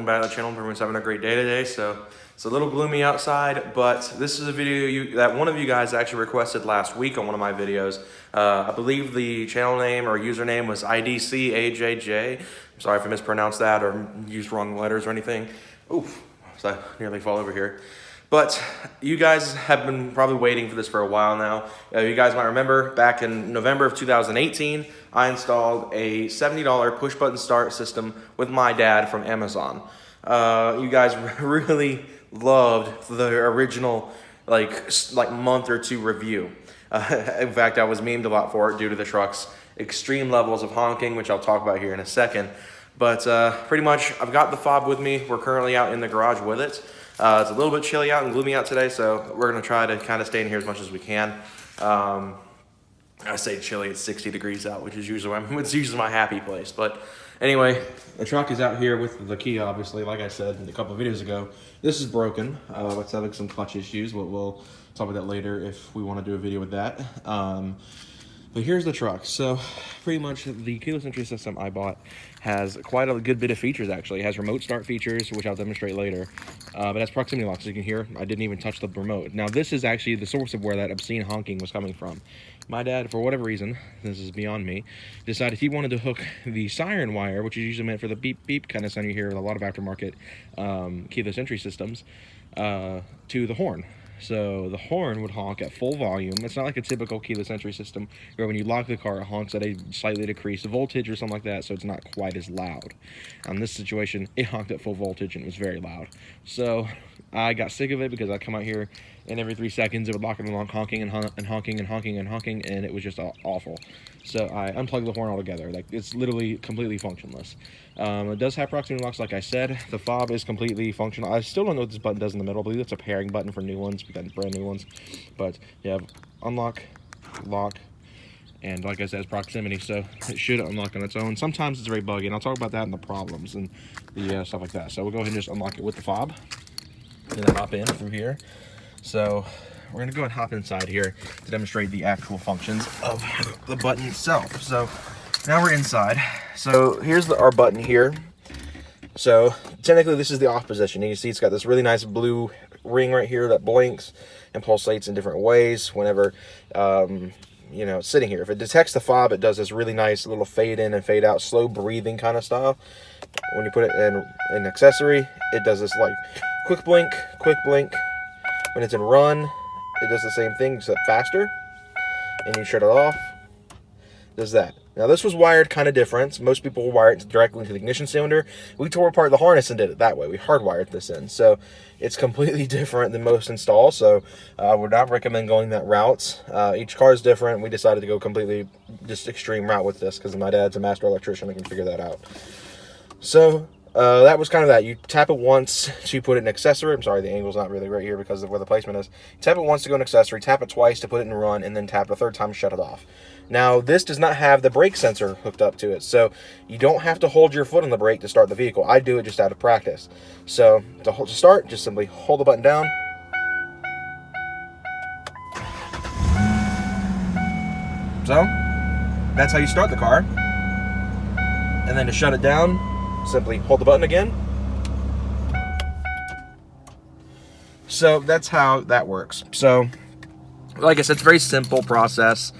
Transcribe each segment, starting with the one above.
welcome back to the channel. Everyone's having a great day today. So it's a little gloomy outside, but this is a video that one of you guys actually requested last week on one of my videos. I believe the channel name or username was IDCAJJ. I'm sorry if I mispronounced that or used wrong letters or anything. Oof, so I nearly fall over here. But you guys have been probably waiting for this for a while now. You guys might remember back in November of 2018, I installed a $70 push button start system with my dad from Amazon. You guys really loved the original like month or two review. In fact, I was memed a lot for it due to the truck's extreme levels of honking, which I'll talk about here in a second. But pretty much, I've got the fob with me. We're currently out in the garage with it. It's a little bit chilly out and gloomy out today, so we're gonna try to kind of stay in here as much as we can. I say chilly, it's 60 degrees out, which is usually my happy place. But anyway, the truck is out here with the key, obviously, like I said a couple of videos ago. This is broken. It's having some clutch issues, but we'll talk about that later if we want to do a video with that. But here's the truck. So pretty much the keyless entry system I bought has quite a good bit of features, actually. It has remote start features, which I'll demonstrate later. But it has proximity locks, as you can hear. I didn't even touch the remote. Now, this is actually the source of where that obscene honking was coming from. My dad, for whatever reason, this is beyond me, decided he wanted to hook the siren wire, which is usually meant for the beep beep kind of sound you hear with a lot of aftermarket keyless entry systems, to the horn. So the horn would honk at full volume. It's not like a typical keyless entry system where when you lock the car, it honks at a slightly decreased voltage or something like that, so it's not quite as loud. On this situation, it honked at full voltage and it was very loud. So I got sick of it because I'd come out here and every 3 seconds it would lock and unlock, honking and honking and honking and honking, and it was just awful. So I unplugged the horn altogether. Like, it's literally completely functionless. It does have proximity locks, like I said. The fob is completely functional. I still don't know what this button does in the middle. I believe it's a pairing button for new ones. We got brand new ones. But you have unlock, lock, and like I said, it's proximity, so it should unlock on its own. Sometimes it's very buggy, and I'll talk about that and the problems and the stuff like that. So we'll go ahead and just unlock it with the fob and then hop in through here. So we're gonna go and hop inside here to demonstrate the actual functions of the button itself. So now we're inside. So here's our button here. So technically this is the off position. You can see it's got this really nice blue ring right here that blinks and pulsates in different ways whenever you know, it's sitting here. If it detects the fob, it does this really nice little fade in and fade out, slow breathing kind of style. When you put it in an accessory, it does this like quick blink, quick blink. When it's in run, it does the same thing except faster. And you shut it off, it does that. Now this was wired kind of different. Most people will wire it directly into the ignition cylinder. We tore apart the harness and did it that way. We hardwired this in. So it's completely different than most installs. So I would not recommend going that route. Each car is different. We decided to go completely just extreme route with this because my dad's a master electrician and can figure that out. So that was kind of that. You tap it once to put it in accessory. I'm sorry, the angle's not really right here because of where the placement is. Tap it once to go in accessory, tap it twice to put it in run, and then tap it a third time to shut it off. Now, this does not have the brake sensor hooked up to it, so you don't have to hold your foot on the brake to start the vehicle. I do it just out of practice. So to start, just simply hold the button down. So that's how you start the car. And then to shut it down, simply hold the button again. So that's how that works. So like I said, it's a very simple process.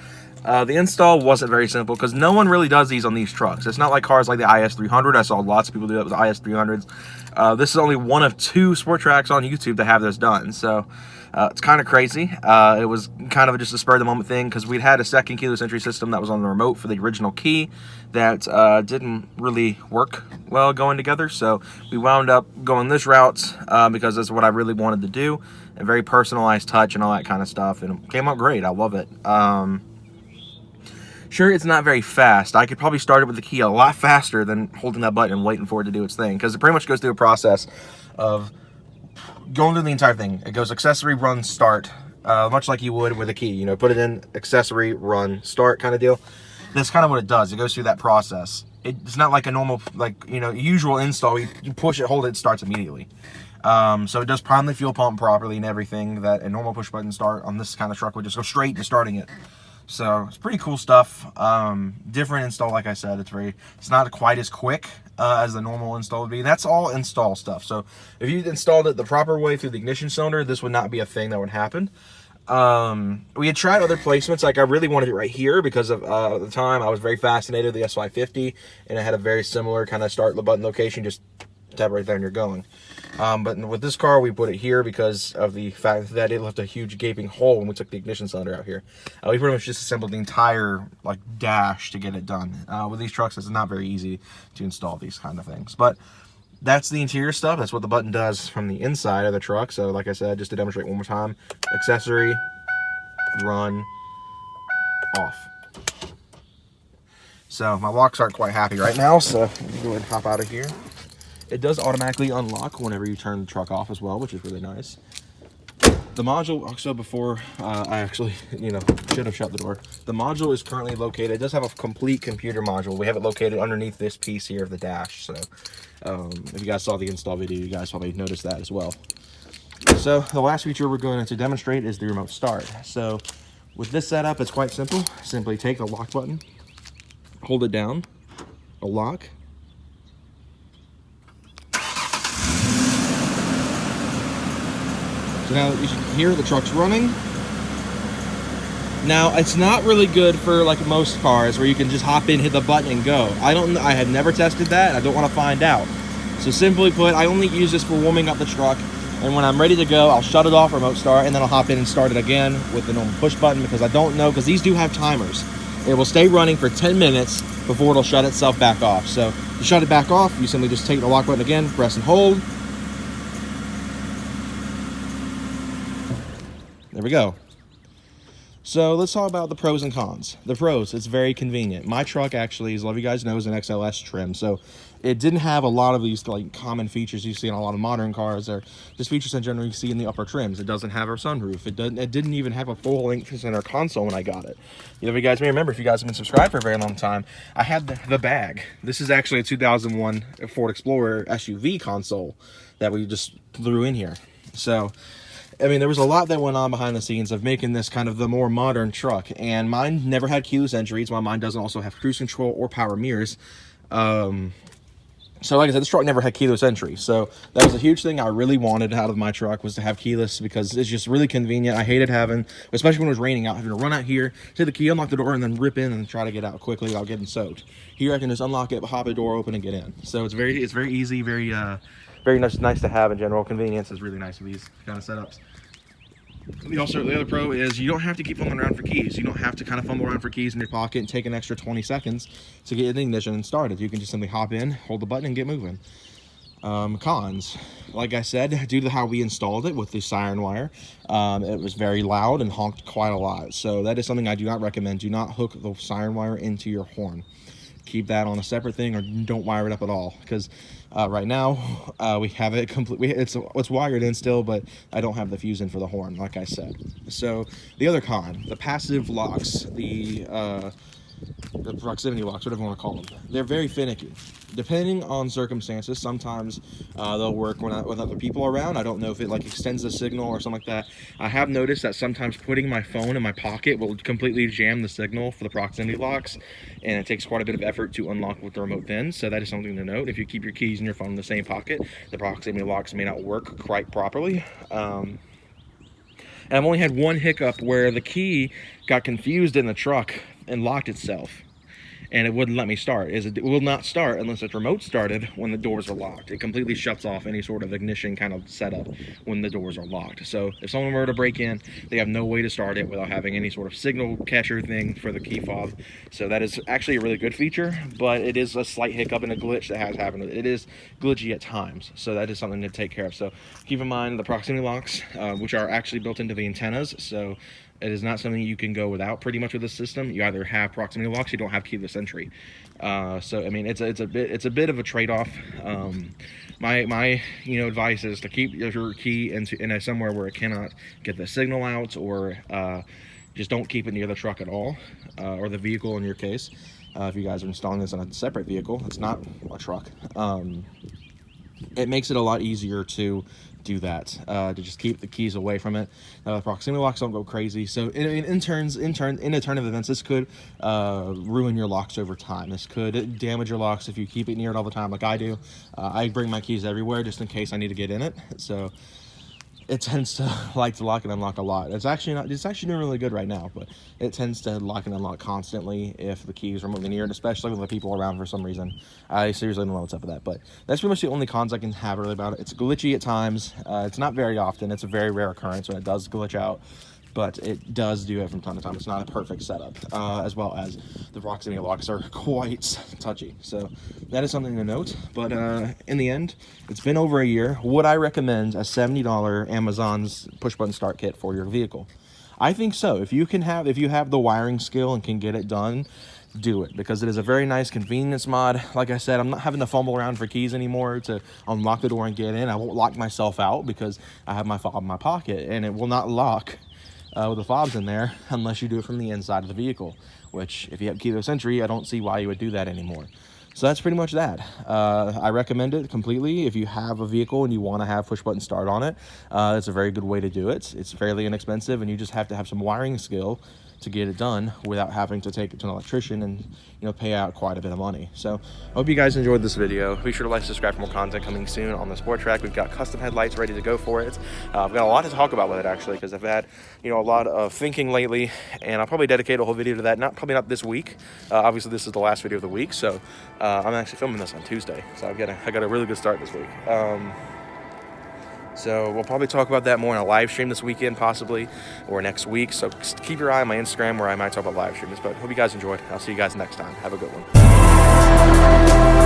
The install wasn't very simple because no one really does these on these trucks. It's not like cars like the IS300. I saw lots of people do that with the IS300s. This is only one of 2 sport tracks on YouTube that have this done. So it's kind of crazy. It was kind of just a spur of the moment thing because we'd had a second keyless entry system that was on the remote for the original key that didn't really work well going together. So we wound up going this route because that's what I really wanted to do. A very personalized touch and all that kind of stuff. And it came out great. I love it. Sure, it's not very fast. I could probably start it with the key a lot faster than holding that button and waiting for it to do its thing, because it pretty much goes through a process of going through the entire thing. It goes accessory, run, start, much like you would with a key. You know, put it in accessory, run, start kind of deal. That's kind of what it does. It goes through that process. It's not like a normal, like, you know, usual install. You push it, hold it, it starts immediately. So it does prime the fuel pump properly and everything that a normal push button start on this kind of truck would just go straight to starting it. So it's pretty cool stuff. Different install, like I said. It's not quite as quick as the normal install would be. That's all install stuff. So if you installed it the proper way through the ignition cylinder, this would not be a thing that would happen. We had tried other placements. Like I really wanted it right here because of at the time I was very fascinated with the S550, and it had a very similar kind of start the button location. Just tap right there and you're going. But with this car, we put it here because of the fact that it left a huge gaping hole when we took the ignition cylinder out here. We pretty much just assembled the entire like dash to get it done. With these trucks, it's not very easy to install these kind of things. But that's the interior stuff. That's what the button does from the inside of the truck. So like I said, just to demonstrate one more time, accessory, run, off. So my locks aren't quite happy right now, so let me go ahead and hop out of here. It does automatically unlock whenever you turn the truck off as well, which is really nice. The module, also before I actually, should have shut the door. The module is currently located, it does have a complete computer module. We have it located underneath this piece here of the dash. So if you guys saw the install video, you guys probably noticed that as well. So the last feature we're going to demonstrate is the remote start. So with this setup, it's quite simple. Simply take the lock button, hold it down, a lock. So now you can hear the truck's running. Now it's not really good for like most cars where you can just hop in, hit the button and go. I have never tested that. I don't want to find out. So simply put, I only use this for warming up the truck. And when I'm ready to go, I'll shut it off, remote start, and then I'll hop in and start it again with the normal push button, because I don't know, because these do have timers. It will stay running for 10 minutes before it'll shut itself back off. So to shut it back off, you simply just take the lock button again, press and hold. There we go. So let's talk about the pros and cons. The pros, it's very convenient. My truck actually, as a lot of you guys know, is an XLS trim. So it didn't have a lot of these like common features you see in a lot of modern cars, or just features in general you see in the upper trims. It doesn't have a sunroof. It didn't even have a full length center console when I got it. You guys may remember, if you guys have been subscribed for a very long time, I had the bag. This is actually a 2001 Ford Explorer SUV console that we just threw in here. So I mean, there was a lot that went on behind the scenes of making this kind of the more modern truck, and mine never had keyless entry. It's why mine doesn't also have cruise control or power mirrors. So like I said, this truck never had keyless entry. So that was a huge thing I really wanted out of my truck, was to have keyless, because it's just really convenient. I hated having, especially when it was raining out, having to run out here, take the key, unlock the door, and then rip in and try to get out quickly without getting soaked. Here I can just unlock it, hop the door open, and get in. So it's very easy, very nice to have in general. Convenience is really nice with these kind of setups. The other pro is you don't have to keep fumbling around for keys. You don't have to kind of fumble around for keys in your pocket and take an extra 20 seconds to get the ignition and started. You can just simply hop in, hold the button, and get moving. Cons, like I said, due to how we installed it with the siren wire, it was very loud and honked quite a lot. So that is something I do not recommend. Do not hook the siren wire into your horn. Keep that on a separate thing, or don't wire it up at all, because right now we have it complete. It's wired in still, but I don't have the fuse in for the horn, like I said. So the other con, the passive locks, the proximity locks, whatever you want to call them, they're very finicky. Depending on circumstances, sometimes they'll work with other people around. I don't know if it like extends the signal or something like that. I have noticed that sometimes putting my phone in my pocket will completely jam the signal for the proximity locks, and it takes quite a bit of effort to unlock with the remote then. So that is something to note. If you keep your keys and your phone in the same pocket, the proximity locks may not work quite properly. And I've only had one hiccup where the key got confused in the truck and locked itself, and it wouldn't let me start. It will not start unless it's remote started when the doors are locked. It completely shuts off any sort of ignition kind of setup when the doors are locked. So if someone were to break in, they have no way to start it without having any sort of signal catcher thing for the key fob. So that is actually a really good feature, but it is a slight hiccup and a glitch that has happened. It is glitchy at times, so that is something to take care of. So keep in mind the proximity locks, which are actually built into the antennas. So it is not something you can go without pretty much with this system. You either have proximity locks, you don't have keyless entry. So I mean, it's a bit of a trade-off. My advice is to keep your key in somewhere where it cannot get the signal out, or just don't keep it near the truck at all, or the vehicle in your case. If you guys are installing this on a separate vehicle, it's not a truck. It makes it a lot easier to do that to just keep the keys away from it. Proximity locks don't go crazy. So in a turn of events, this could ruin your locks over time. This could damage your locks if you keep it near it all the time like I do. I bring my keys everywhere just in case I need to get in it. So it tends to like to lock and unlock a lot. It's actually doing really good right now, but it tends to lock and unlock constantly if the keys are moving near it, especially with the people around for some reason. I seriously don't know what's up with that, but that's pretty much the only cons I can have really about it. It's glitchy at times. It's not very often. It's a very rare occurrence when it does glitch out, but it does do it from time to time. It's not a perfect setup, as well as the proximity locks are quite touchy. So that is something to note. But in the end, it's been over a year. Would I recommend a $70 Amazon's push button start kit for your vehicle? I think so. If you have the wiring skill and can get it done, do it, because it is a very nice convenience mod. Like I said, I'm not having to fumble around for keys anymore to unlock the door and get in. I won't lock myself out because I have my fob in my pocket, and it will not lock with the fobs in there unless you do it from the inside of the vehicle, which if you have keyless entry, I don't see why you would do that anymore. So that's pretty much that. I recommend it completely. If you have a vehicle and you want to have push button start on it, it's a very good way to do it. It's fairly inexpensive, and you just have to have some wiring skill to get it done without having to take it to an electrician and, you know, pay out quite a bit of money. So I hope you guys enjoyed this video. Be sure to like, subscribe for more content coming soon on the Sport Track. We've got custom headlights ready to go for it. I've got a lot to talk about with it, actually, because I've had, you know, a lot of thinking lately, and I'll probably dedicate a whole video to that. Probably not this week. Obviously this is the last video of the week, so I'm actually filming this on Tuesday, so I got a really good start this week. So we'll probably talk about that more in a live stream this weekend, possibly, or next week. So keep your eye on my Instagram where I might talk about live streams. But hope you guys enjoyed. I'll see you guys next time. Have a good one.